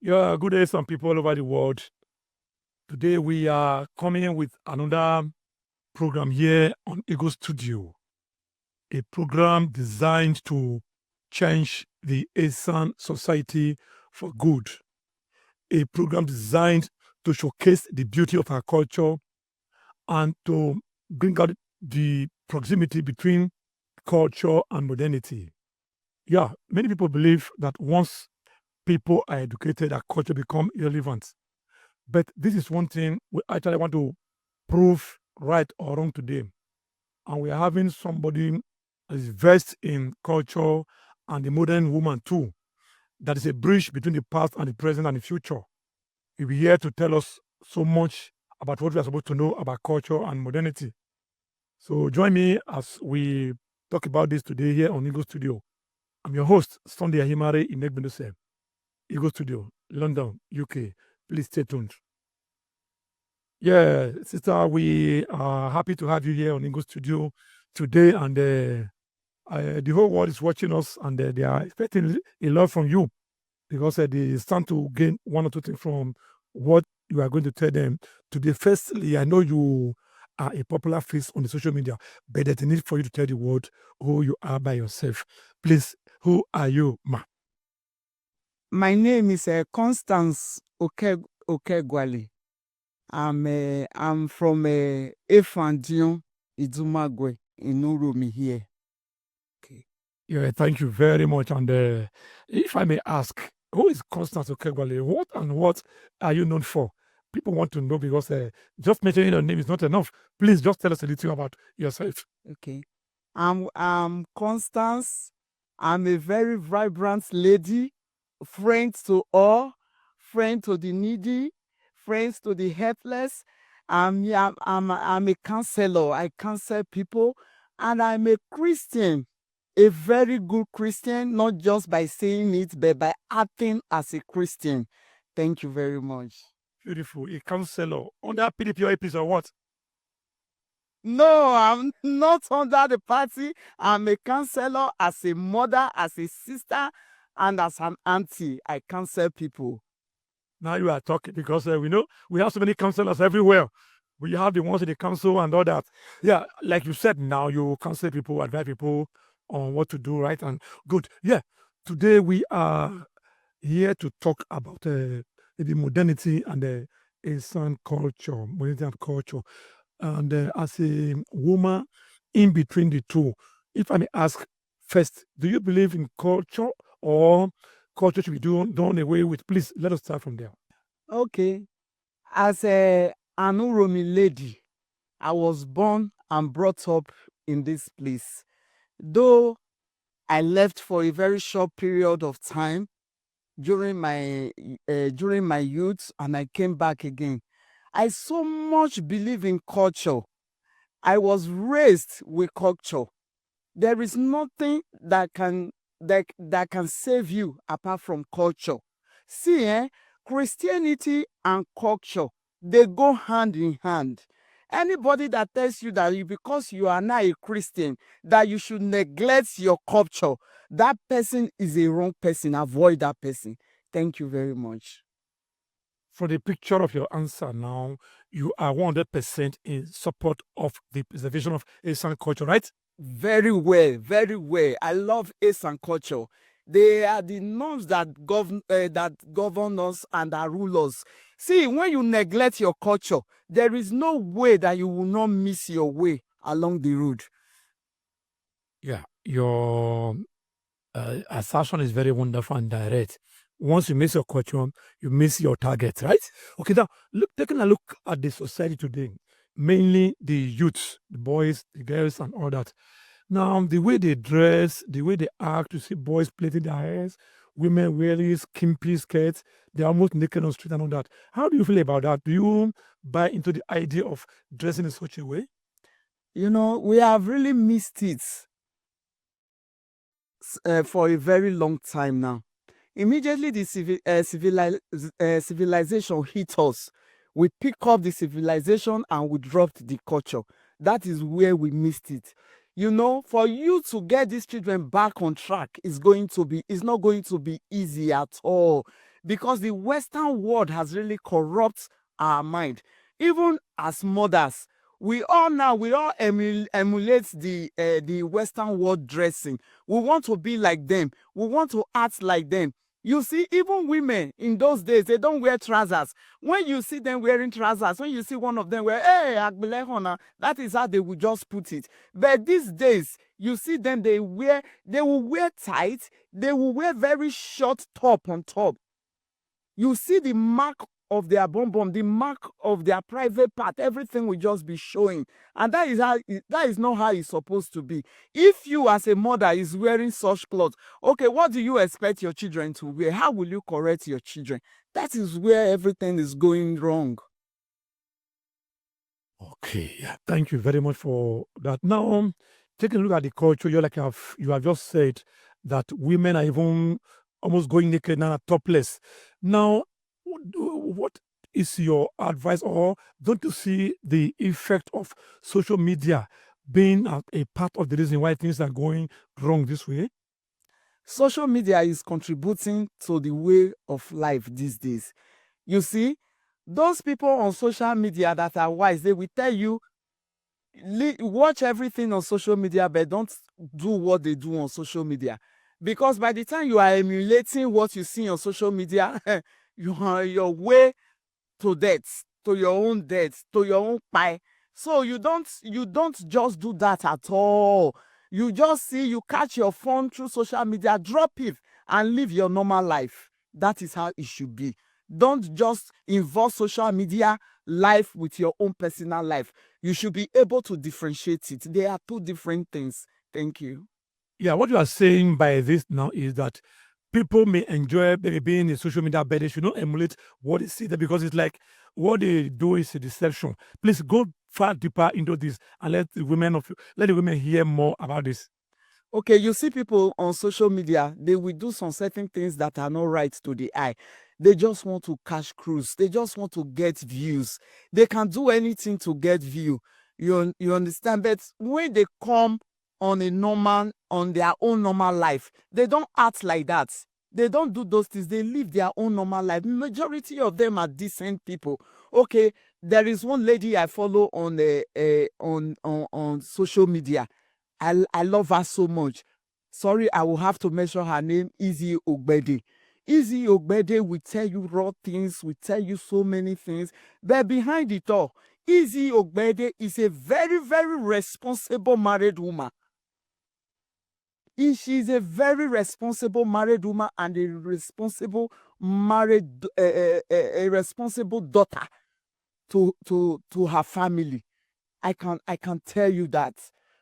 Yeah, good day, some people all over the world. Today we are coming with another program here on Ego Studio, a program designed to change the ESAN society for good, a program designed to showcase the beauty of our culture and to bring out the proximity between culture and modernity. Yeah, many people believe that once people are educated, our culture become irrelevant. But this is one thing we actually want to prove right or wrong today. And we are having somebody that is versed in culture and the modern woman too. That is a bridge between the past and the present and the future. He'll be here to tell us so much about what we are supposed to know about culture and modernity. So join me as we talk about this today here on Ego Studio. I'm your host, Sunday Ahimare Inegbendose, Ego Studio, London, UK. Please stay tuned. Yeah, sister, we are happy to have you here on Ego Studio today, and the whole world is watching us, and they are expecting a lot from you because they stand to gain one or two things from what you are going to tell them today. Firstly, I know you are a popular face on the social media, but there's a need for you to tell the world who you are by yourself. Please, who are you, ma? My name is Constance Okoeguale. I'm from ESAN Idumagwe in Uromi here. Okay. Yeah, thank you very much. And if I may ask, who is Constance Okoeguale? What are you known for? People want to know because just mentioning your name is not enough. Please just tell us a little about yourself. Okay. I'm Constance. I'm a very vibrant lady, friend to all, friend to the needy, friends to the helpless. I'm a counselor. I counsel people, and I'm a Christian, a very good Christian, not just by saying it, but by acting as a Christian. Thank you very much. Beautiful. A counselor under PDP or APC or what? No, I'm not under the party. I'm a counselor, as a mother, as a sister, and as an auntie. I counsel people. Now you are talking because we know we have so many counselors everywhere. We have the ones in the council and all that. Yeah, like you said, now you counsel people, advise people on what to do, right? And good. Yeah. Today we are here to talk about the modernity and the ESAN culture, modernity and culture. And as a woman in between the two, if I may ask first, do you believe in culture or culture should be done away with? Please let us start from there. Okay. As an Uromi lady, I was born and brought up in this place. Though I left for a very short period of time during my youth, and I came back again. I so much believe in culture. I was raised with culture. There is nothing that can save you apart from culture. See, Christianity and culture, they go hand in hand. Anybody that tells you that because you are now a Christian, that you should neglect your culture, that person is a wrong person. Avoid that person. Thank you very much. For the picture of your answer now, you are 100% in support of the preservation of ESAN culture, right? Very well, very well. I love ESAN culture. They are the norms that govern us and that rule us. See, when you neglect your culture, there is no way that you will not miss your way along the road. Yeah, your assertion is very wonderful and direct. Once you miss your culture, you miss your target, right? Okay, now taking a look at the society today, mainly the youth, the boys, the girls, and all that. Now, the way they dress, the way they act, you see boys plaiting their hairs, women wearing skimpy skirts, they're almost naked on the street and all that. How do you feel about that? Do you buy into the idea of dressing in such a way? You know, we have really missed it for a very long time now. Immediately the civilization hit us, we pick up the civilization and we dropped the culture. That is where we missed it. You know, for you to get these children back on track is not going to be easy at all. because the Western world has really corrupt our mind. Even as mothers, we all emulate the Western world dressing. We want to be like them. We want to act like them. You see, even women in those days, they don't wear trousers. When you see them wearing trousers, when you see one of them wear, hey, Agbelehona, that is how they will just put it. But these days, you see them, they will wear tight, they will wear very short top on top. You see the mark of their bum, the mark of their private part, everything will just be showing. And that is not how it's supposed to be. If you as a mother is wearing such clothes, okay, what do you expect your children to wear? How will you correct your children? That is where everything is going wrong. Okay, yeah, thank you very much for that. Now, taking a look at the culture, you have just said that women are even almost going naked now, topless. Now, what is your advice, or don't you see the effect of social media being a part of the reason why things are going wrong this way? Social media is contributing to the way of life these days. You see, those people on social media that are wise, they will tell you, watch everything on social media, but don't do what they do on social media. Because by the time you are emulating what you see on social media, you are your way to death, to your own death, to your own pie. So you don't just do that at all. You just see, you catch your phone through social media, drop it, and live your normal life. That is how it should be. Don't just involve social media life with your own personal life. You should be able to differentiate it. They are two different things. Thank you. Yeah, what you are saying by this now is that people may enjoy maybe being in social media, but they should not emulate what they see there, because it's like what they do is a deception. Please go far deeper into this and let the women hear more about this. Okay, you see people on social media, they will do some certain things that are not right to the eye. They just want to catch cruise. They just want to get views. They can do anything to get view. You understand? But when they come on their own normal life, they don't act like that. They don't do those things. They live their own normal life. Majority of them are decent people. Okay, there is one lady I follow on on social media. I love her so much. Sorry, I will have to mention her name, Easy Ogbede. Easy Ogbede will tell you raw things, will tell you so many things. But behind it all, Easy Ogbede is a very, very responsible married woman. She is a very responsible married woman and a responsible a responsible daughter to her family. I can tell you that.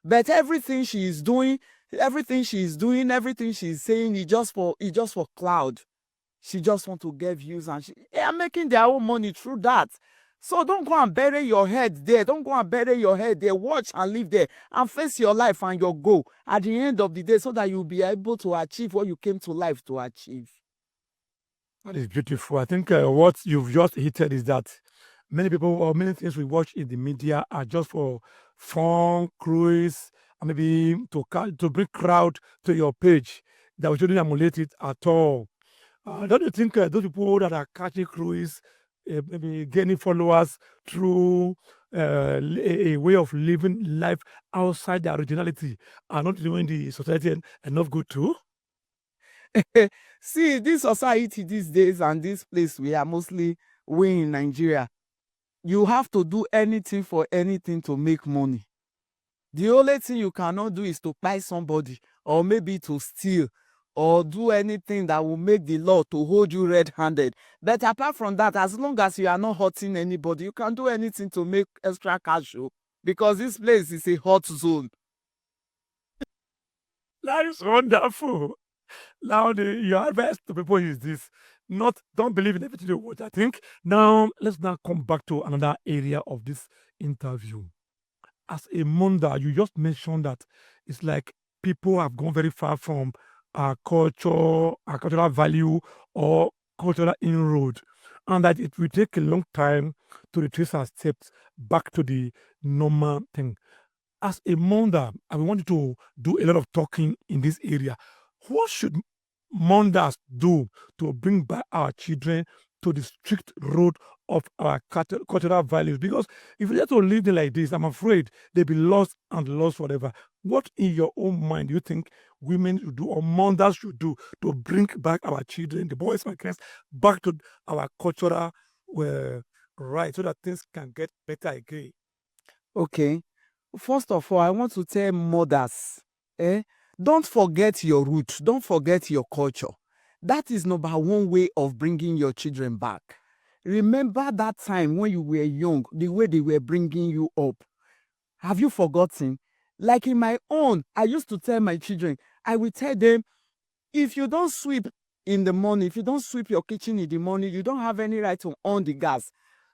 But everything she is doing, everything she is saying, is just for cloud. She just want to get views, and they are making their own money through that. So don't go and bury your head there. Don't go and bury your head there. Watch and live there and face your life and your goal at the end of the day, so that you'll be able to achieve what you came to life to achieve. That is beautiful. I think what you've just hinted is that many people or many things we watch in the media are just for fun, cruise, and maybe to bring crowd to your page. That we shouldn't emulate it at all. Don't you think those people that are catching cruise, maybe gaining followers through a way of living life outside their originality, are not doing the society enough good too? See, this society these days and this place we are mostly in Nigeria, you have to do anything for anything to make money. The only thing you cannot do is to buy somebody, or maybe to steal, or do anything that will make the law to hold you red-handed. But apart from that, as long as you are not hurting anybody, you can do anything to make extra cash, because this place is a hot zone. That is wonderful. Now, your advice to people is this: don't believe in everything you watch. I think now let's now come back to another area of this interview. As a Munda, you just mentioned that it's like people have gone very far from our culture, our cultural value, or cultural inroad, and that it will take a long time to retrace our steps back to the normal thing. As a Munda, I want you to do a lot of talking in this area. What should mothers do to bring back our children to the strict road of our cultural values? Because if you let to live them like this, I'm afraid they'll be lost and lost forever. What in your own mind do you think women should do or mothers should do to bring back our children, the boys and girls, back to our cultural right, so that things can get better again? Okay. First of all, I want to tell mothers, don't forget your roots, don't forget your culture. That is number one way of bringing your children back. Remember that time when you were young, the way they were bringing you up. Have you forgotten? Like in my own, I used to tell my children, I will tell them, if you don't sweep in the morning, if you don't sweep your kitchen in the morning, you don't have any right to on the gas,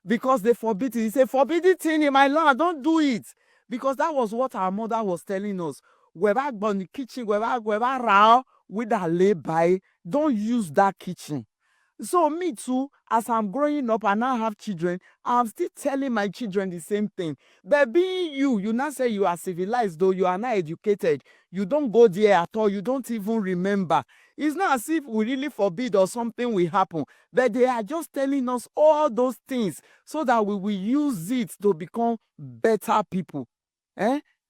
because they forbid it. It's a forbidden thing in my land. Don't do it. Because that was what our mother was telling us. Wherever go in the kitchen, wherever row with that lay by, don't use that kitchen. So me too, as I'm growing up and I have children, I'm still telling my children the same thing. But being you now say you are civilized, though you are not educated. You don't go there at all. You don't even remember. It's not as if we really forbid or something will happen. But they are just telling us all those things so that we will use it to become better people.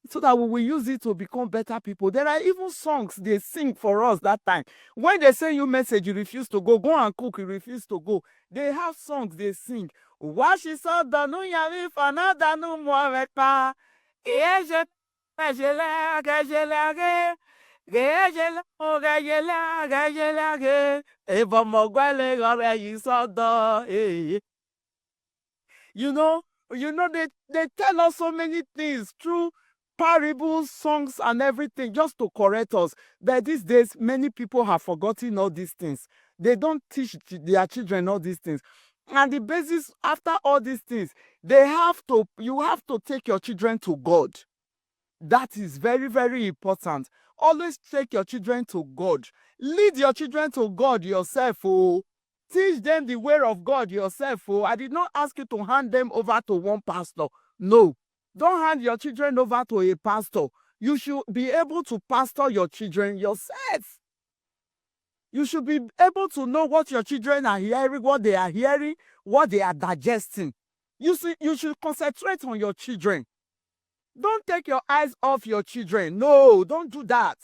So that we will use it to become better people. There are even songs they sing for us that time. When they send you message, you refuse to go. Go and cook, you refuse to go. They have songs they sing. Washi so danu yami fana danu muavepa. Gejele gejele gejele gejele eva mogwele gore yisodo. You know, they tell us so many things through parables, songs, and everything just to correct us. But these days, many people have forgotten all these things. They don't teach their children all these things. And the basis after all these things, you have to take your children to God. That is very, very important. Always take your children to God. Lead your children to God yourself. Teach them the way of God yourself. I did not ask you to hand them over to one pastor. No. Don't hand your children over to a pastor. You should be able to pastor your children yourself. You should be able to know what your children are hearing, what they are hearing, what they are digesting. You should concentrate on your children. Don't take your eyes off your children. No, don't do that.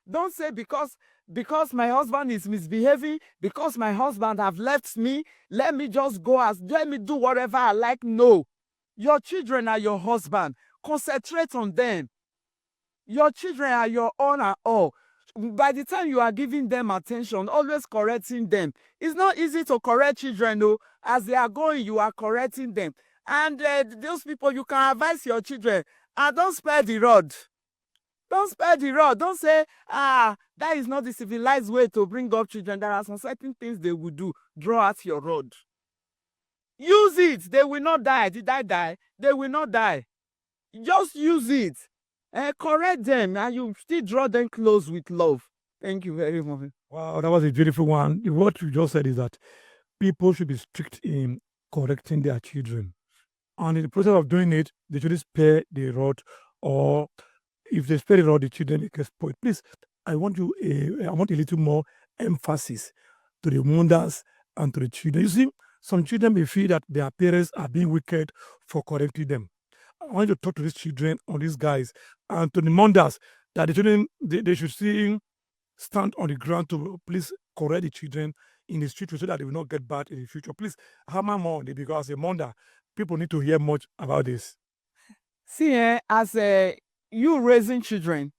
Don't say because my husband is misbehaving, because my husband have left me, let me do whatever I like. No. Your children are your husband. Concentrate on them. Your children are your own and all. By the time you are giving them attention, always correcting them. It's not easy to correct children, though. As they are going, you are correcting them. And those people, you can advise your children, don't spare the rod. Don't spare the rod. Don't say, that is not the civilized way to bring up children. There are some certain things they will do. Draw out your rod. Use it. They will not die. Did I die? They will not die. Just use it. Correct them, and you still draw them close with love. Thank you very much. Wow, that was a beautiful one. What you just said is that people should be strict in correcting their children. And in the process of doing it, they should spare the rod, or if they spare the rod, the children get spoiled. Please, I want a little more emphasis to the mothers and to the children. You see, some children may feel that their parents are being wicked for correcting them. I want you to talk to these children or these guys and to the mothers that the children they should see stand on the ground to please correct the children in the street so that they will not get bad in the future. Please hammer more on it, because as a mother, people need to hear much about this. See, as you raising children,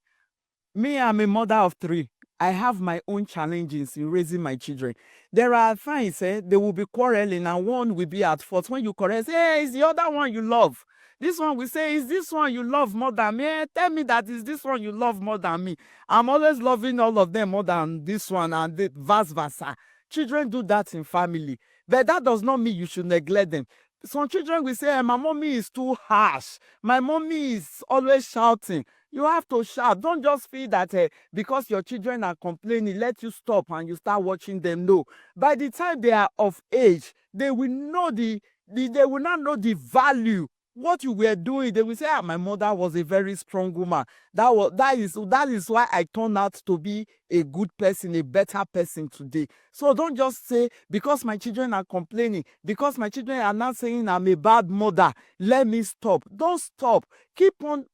me, I'm a mother of 3. I have my own challenges in raising my children. There are times they will be quarreling and one will be at fault. When you correct, hey, it's the other one you love. This one will say, is this one you love more than me? Tell me that is this one you love more than me. I'm always loving all of them more than this one, and vice versa. Children do that in family. But that does not mean you should neglect them. Some children will say, my mommy is too harsh. My mommy is always shouting. You have to shout. Don't just feel that because your children are complaining, let you stop and you start watching them. No. By the time they are of age, they will know they will not know the value what you were doing, they will say, my mother was a very strong woman. That is why I turned out to be a good person, a better person today. So don't just say, because my children are complaining, because my children are not saying I'm a bad mother, let me stop. Don't stop. Keep on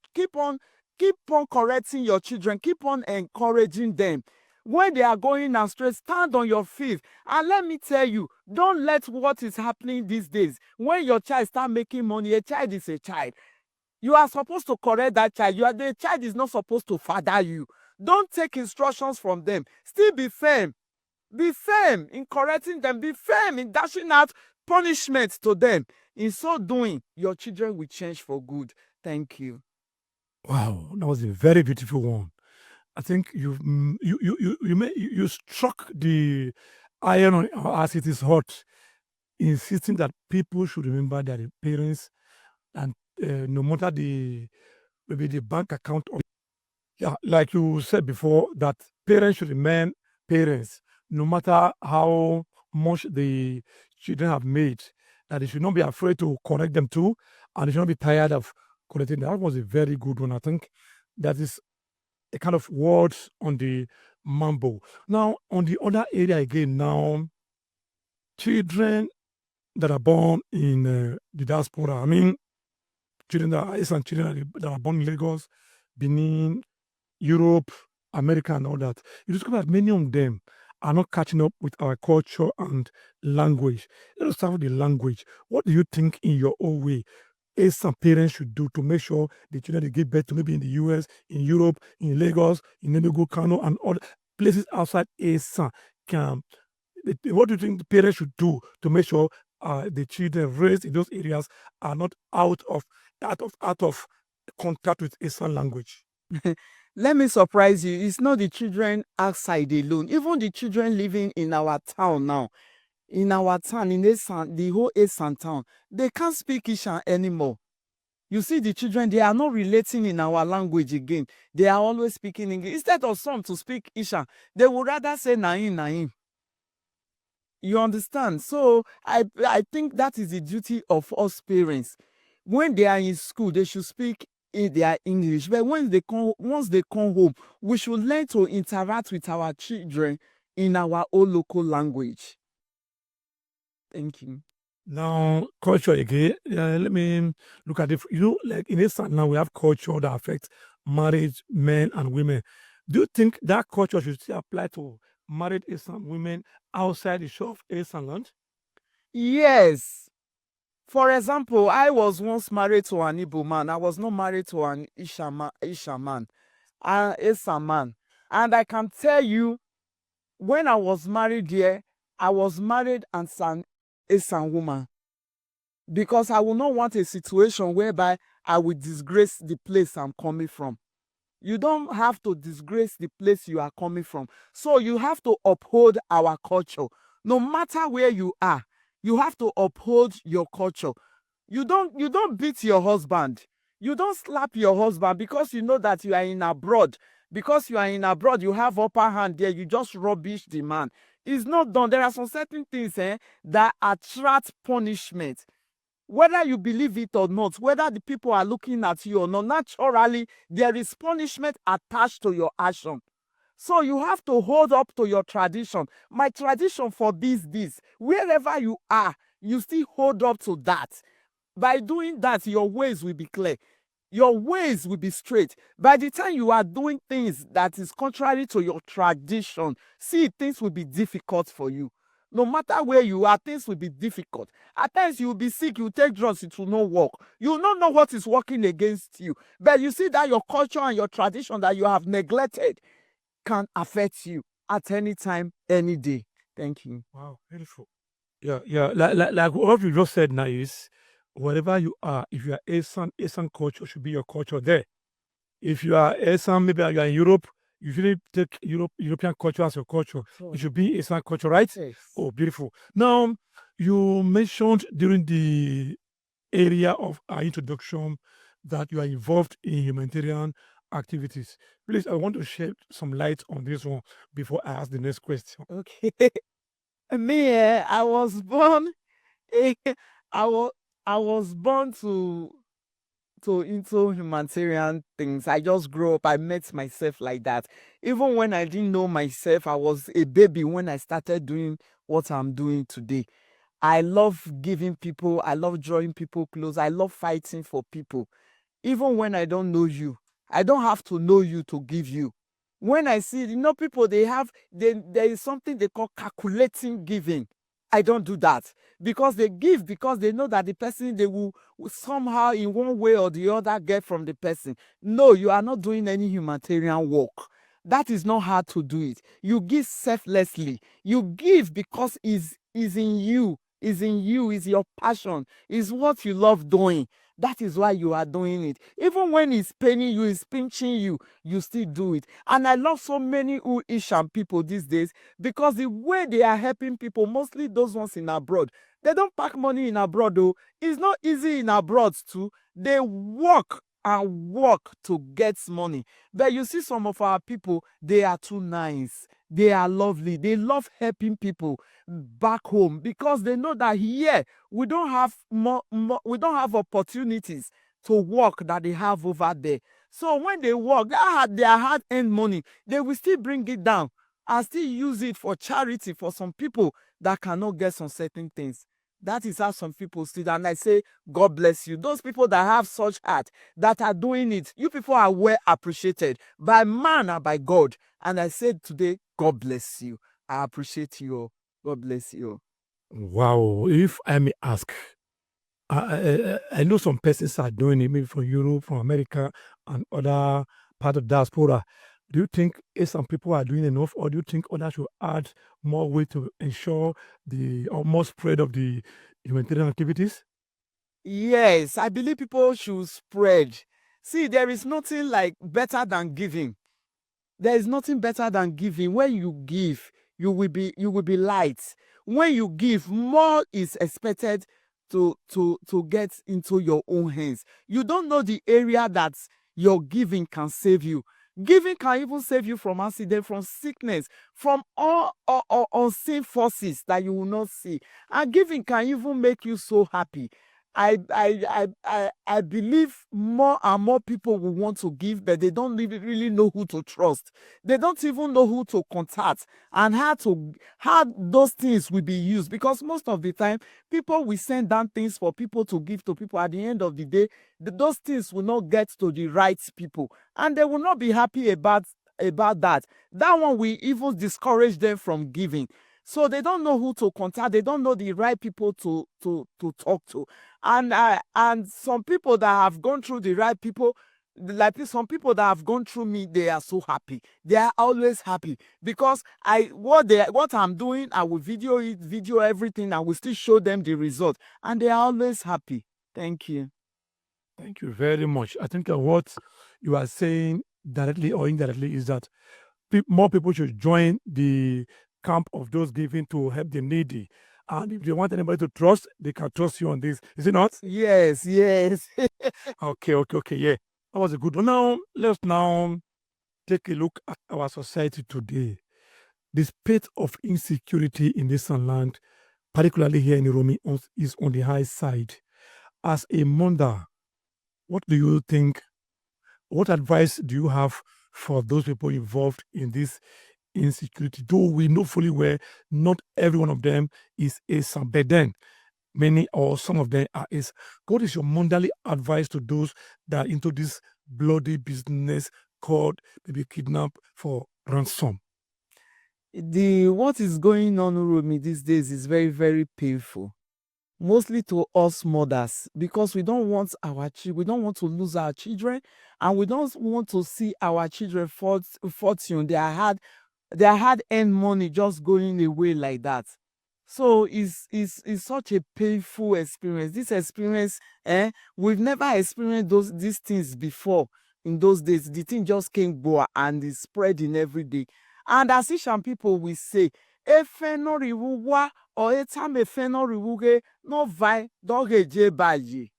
correcting your children. Keep on encouraging them. When they are going astray, stand on your feet. And let me tell you, don't let what is happening these days, when your child start making money, a child is a child. You are supposed to correct that child. The child is not supposed to father you. Don't take instructions from them. Still be firm. Be firm in correcting them. Be firm in dashing out punishment to them. In so doing, your children will change for good. Thank you. Wow, that was a very beautiful one. I think you struck the iron on as it is hot, insisting that people should remember their parents, and no matter maybe the bank account, or yeah, like you said before, that parents should remain parents, no matter how much the children have made. That they should not be afraid to correct them too, and they should not be tired of correcting them. That was a very good one. I think that is a kind of words on the mambo. Now, on the other area again, now, children that are born in the diaspora, I mean, children that are ESAN children that are born in Lagos, Benin, Europe, America, and all that, you discover that many of them are not catching up with our culture and language. Let us start with the language. What do you think, in your own way, some parents should do to make sure the children they give birth to, maybe in the US, in Europe, in Lagos, in Enugu, Kano, and other places outside ASAN, can what do you think the parents should do to make sure the children raised in those areas are not out of contact with ASAN language? Let me surprise you. It's not the children outside alone. Even the children living in our town now, in ESAN, the whole ESAN town, they can't speak Ishan anymore. You see, the children, they are not relating in our language again. They are always speaking English. Instead of some to speak Ishan, they would rather say Naim, Naim. You understand? So I think that is the duty of us parents. When they are in school, they should speak in their English. But once they come home, we should learn to interact with our children in our own local language. Thank you. Now, culture again. Let me look at it. Like in ASAN now, we have culture that affects marriage, men and women. Do you think that culture should still apply to married ASAN women outside the shore of ASAN land? Yes. For example, I was once married to an Igbo man. I was not married to an Isha man, an Esa man. And I can tell you, when I was married there, I was married as an Esan woman, because I will not want a situation whereby I will disgrace the place I'm coming from. You don't have to disgrace the place you are coming from. So you have to uphold our culture. No matter where you are, you have to uphold your culture. You don't beat your husband. You don't slap your husband because you know that you are in abroad. Because you are in abroad, you have upper hand there. You just rubbish the man. It's not done. There are some certain things that attract punishment. Whether you believe it or not, whether the people are looking at you or not, naturally, there is punishment attached to your action. So you have to hold up to your tradition. My tradition for this. Wherever you are, you still hold up to that. By doing that, your ways will be clear. Your ways will be straight. By the time you are doing things that is contrary to your tradition, see, things will be difficult for you. No matter where you are, things will be difficult. At times you will be sick, you take drugs, it will not work. You will not know what is working against you. But you see that your culture and your tradition that you have neglected can affect you at any time, any day. Thank you. Wow, beautiful. Yeah. Like what you just said now is, wherever you are, if you are ASAN culture should be your culture there. If you are ASAN, maybe you are in Europe, you shouldn't take European culture as your culture. Sure. It should be ASAN culture, right? Yes. Oh, beautiful. Now, you mentioned during the area of our introduction that you are involved in humanitarian activities. Please, I want to shed some light on this one before I ask the next question. Okay. Me, I was born. I was born to into humanitarian things. I just grew up. I met myself like that. Even when I didn't know myself, I was a baby when I started doing what I'm doing today. I love giving people, I love drawing people close, I love fighting for people. Even when I don't know you, I don't have to know you to give you. When I see, people, there is something they call calculating giving. I don't do that, because they give because they know that the person, they will somehow in one way or the other get from the person. No, you are not doing any humanitarian work. That is not hard to do it. You give selflessly. You give because is in you, is your passion, is what you love doing. That is why you are doing it. Even when it's paining you, it's pinching you, you still do it. And I love so many ESAN people these days, because the way they are helping people, mostly those ones in abroad, they don't pack money in abroad though. It's not easy in abroad too. They work and work to get money. But you see some of our people, they are too nice. They are lovely. They love helping people back home, because they know that here we don't have we don't have opportunities to work that they have over there. So when they work, their hard-earned money, they will still bring it down and still use it for charity for some people that cannot get some certain things. That is how some people see that. And I say, God bless you. Those people that have such heart, that are doing it, you people are well appreciated by man and by God. And I said today, God bless you. I appreciate you. God bless you. Wow. If I may ask, I know some persons are doing it, maybe from Europe, from America, and other part of diaspora. Do you think some people are doing enough, or do you think others should add more way to ensure the or more spread of the humanitarian activities? Yes, I believe people should spread. See, there is nothing like better than giving. There is nothing better than giving. When you give, you will be light. When you give, more is expected to get into your own hands. You don't know the area that your giving can save you. Giving can even save you from accident, from sickness, from all unseen forces that you will not see. And giving can even make you so happy. I believe more and more people will want to give, but they don't really know who to trust. They don't even know who to contact and how those things will be used, because most of the time people will send down things for people to give to people. At the end of the day, those things will not get to the right people, and they will not be happy about that. That one will even discourage them from giving. So they don't know who to contact. They don't know the right people to talk to. And some people that have gone through the right people, like some people that have gone through me, they are so happy. They are always happy, because what I'm doing, I will video it, video everything. I will still show them the result, and they are always happy. Thank you. Thank you very much. I think what you are saying directly or indirectly is that more people should join the camp of those giving to help the needy. And if they want anybody to trust, they can trust you on this. Is it not? Yes, yes. Okay. Yeah. That was a good one. Now, let's now take a look at our society today. The state of insecurity in this land, particularly here in Uromi, is on the high side. As a mother, what do you think? What advice do you have for those people involved in this insecurity? Though we know fully well not every one of them is ESAN, but then many or some of them are ESAN. What is your motherly advice to those that are into this bloody business called maybe kidnap for ransom? What is going on with me these days is very, very painful, mostly to us mothers, because we don't want we don't want to lose our children, and we don't want to see our children fortune, their hard-earned money just going away like that. So it's such a painful experience. This experience, we've never experienced these things before. In those days, the thing just came go and is spreading every day. And as Ishan people will say, efenoriwuwa or etamefenoriwuge no vai dogeje bayi.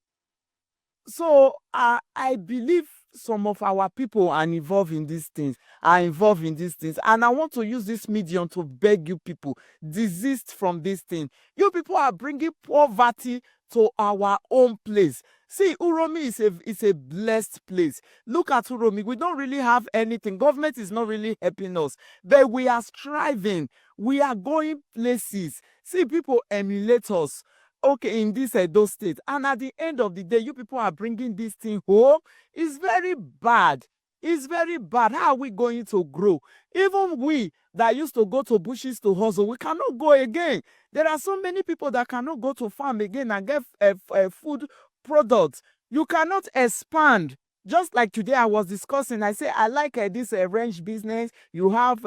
So I believe some of our people are involved in these things, and I want to use this medium to beg you people, desist from this thing. You people are bringing poverty to our own place. See, Uromi is a blessed place. Look at Uromi. We don't really have anything. Government is not really helping us, but we are striving. We are going places. See, people emulate us. Okay, in this Edo state, and at the end of the day, you people are bringing this thing home. It's very bad. It's very bad. How are we going to grow? Even we that used to go to bushes to hustle, we cannot go again. There are so many people that cannot go to farm again and get food products. You cannot expand. Just like today I was discussing, I say I like this ranch business. You have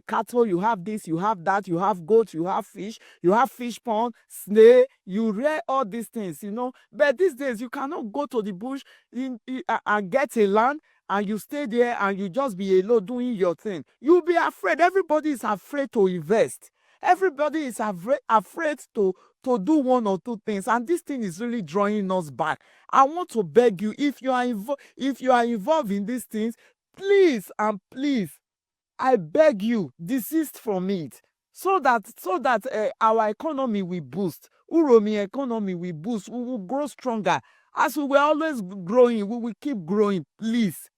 cattle, you have this, you have that, you have goats, you have fish pond, snail, you rear all these things, you know. But these days you cannot go to the bush and get a land and you stay there and you just be alone doing your thing. You'll be afraid. Everybody is afraid to invest. Everybody is afraid to do one or two things, and this thing is really drawing us back. I want to beg you, if you are involved in these things, please and please, I beg you, desist from it, so that our economy will boost. Uromi economy will boost. We will grow stronger. As we were always growing, we will keep growing. Please,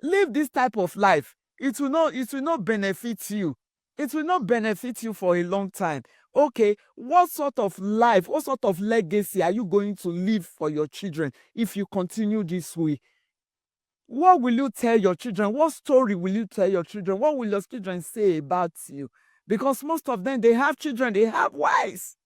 live this type of life. It will not benefit you. It will not benefit you for a long time. Okay, what sort of life, what sort of legacy are you going to leave for your children if you continue this way? What will you tell your children? What story will you tell your children? What will your children say about you? Because most of them, they have children, they have wives.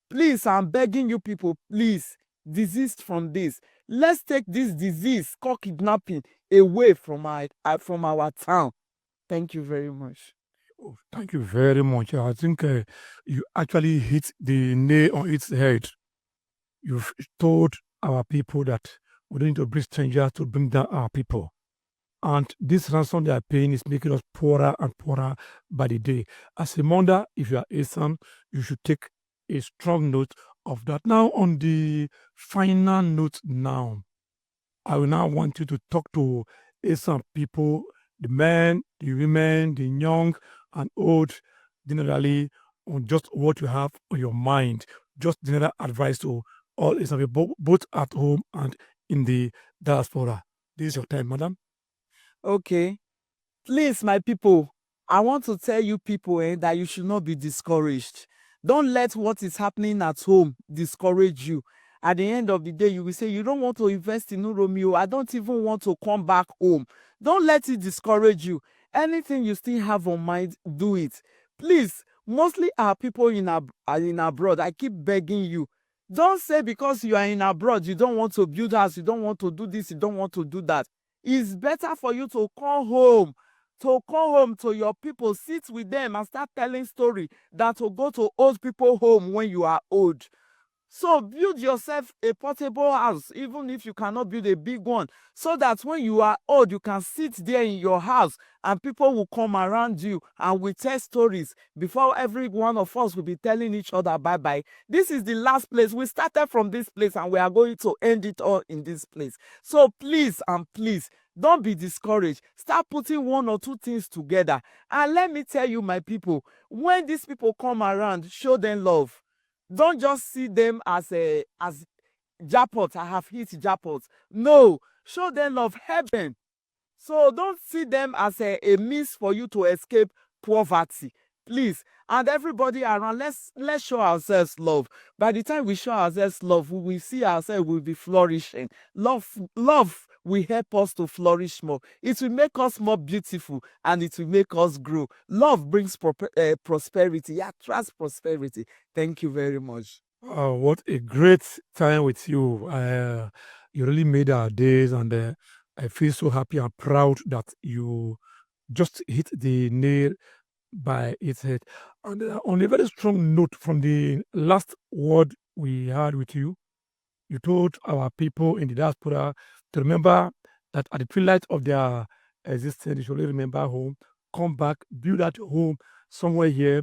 Please, I'm begging you people, please, desist from this. Let's take this disease called kidnapping away from our town. Thank you very much. Oh, thank you very much. I think you actually hit the nail on its head. You've told our people that we don't need to bring strangers to bring down our people. And this ransom they are paying is making us poorer and poorer by the day. As a mother, if you are ESAN, you should take a strong note of that. Now, on the final note now, I will now want you to talk to ESAN people, the men, the women, the young and old, generally, on just what you have on your mind. Just general advice to all ESAN people, both at home and in the diaspora. This is your time, madam. Okay. Please, my people, I want to tell you people that you should not be discouraged. Don't let what is happening at home discourage you. At the end of the day, you will say, you don't want to invest in Uromio. I don't even want to come back home. Don't let it discourage you. Anything you still have on mind, do it. Please, mostly our people are in abroad. I keep begging you. Don't say because you are in abroad, you don't want to build house, you don't want to do this, you don't want to do that. It's better for you to come home to your people, sit with them and start telling story than to go to old people home when you are old. So build yourself a portable house, even if you cannot build a big one, so that when you are old, you can sit there in your house and people will come around you and will tell stories before every one of us will be telling each other bye-bye. This is the last place. We started from this place and we are going to end it all in this place. So please and please, don't be discouraged. Start putting one or two things together. And let me tell you, my people, when these people come around, show them love. Don't just see them as jackpots. I have hit jackpots. No, show them love, heaven. So don't see them as a means for you to escape poverty. Please, and everybody around, let's show ourselves love. By the time we show ourselves love, we will see ourselves will be flourishing. Love will help us to flourish more. It will make us more beautiful and it will make us grow. Love brings prosperity. It attracts prosperity. Thank you very much. What a great time with you. You really made our days, and I feel so happy and proud that you just hit the nail by its head. And on a very strong note from the last word we had with you, you told our people in the diaspora to remember that at the twilight of their existence, they should only remember home, come back, build that home somewhere here.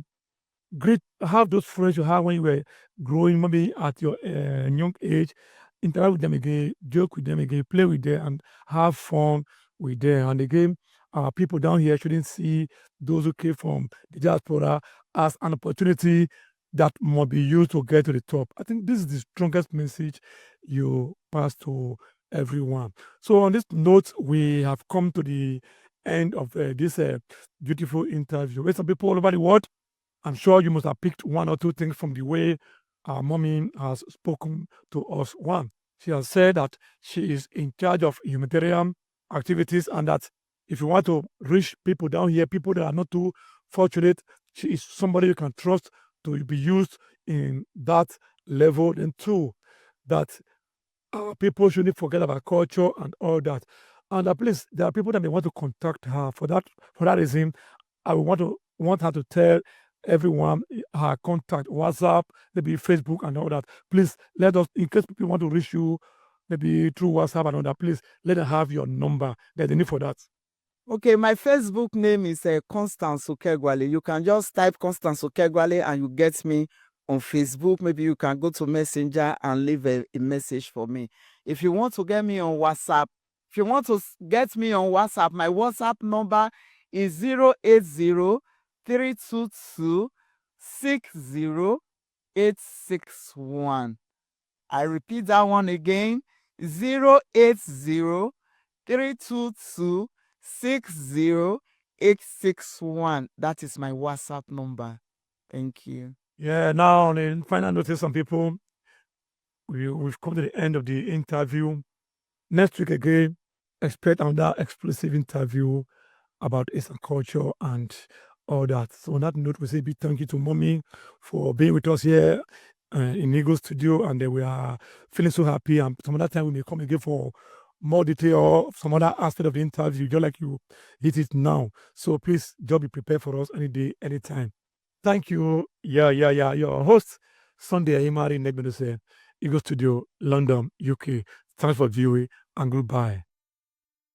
Great, have those friends you had when you were growing, maybe at your young age, interact with them again, joke with them again, play with them, and have fun with them. And again, our people down here shouldn't see those who came from the diaspora as an opportunity that must be used to get to the top. I think this is the strongest message you pass to everyone. So on this note, we have come to the end of this beautiful interview with some people all over the world. I'm sure you must have picked one or two things from the way our mommy has spoken to us. One, she has said that she is in charge of humanitarian activities and that if you want to reach people down here, people that are not too fortunate, she is somebody you can trust to be used in that level. And two, that people shouldn't forget about culture and all that. And please, there are people that may want to contact her for that reason. I would want her to tell everyone her contact, WhatsApp, maybe Facebook and all that. Please let us, in case people want to reach you, maybe through WhatsApp and all that, please let them have your number. There's a need for that. Okay, my Facebook name is Constance Okoeguale. You can just type Constance Okoeguale and you get me on Facebook. Maybe you can go to Messenger and leave a message for me. If you want to get me on WhatsApp, get me on WhatsApp, my WhatsApp number is 080-322-60861. I repeat that one again, 080-322-60861. That is my WhatsApp number. Thank you. Yeah, now on the final notice, some people, we've come to the end of the interview. Next week again, expect another explosive interview about ESAN culture and all that. So on that note, we say big thank you to Mommy for being with us here in Eagle Studio, and we are feeling so happy. And some other time we may come again for more detail or some other aspect of the interview, just like you hit it now. So please, just be prepared for us any day, anytime. Thank you. Yeah. Your host, Sunday Imari Negbendose, Eagle Studio, London, UK. Thanks for viewing and goodbye.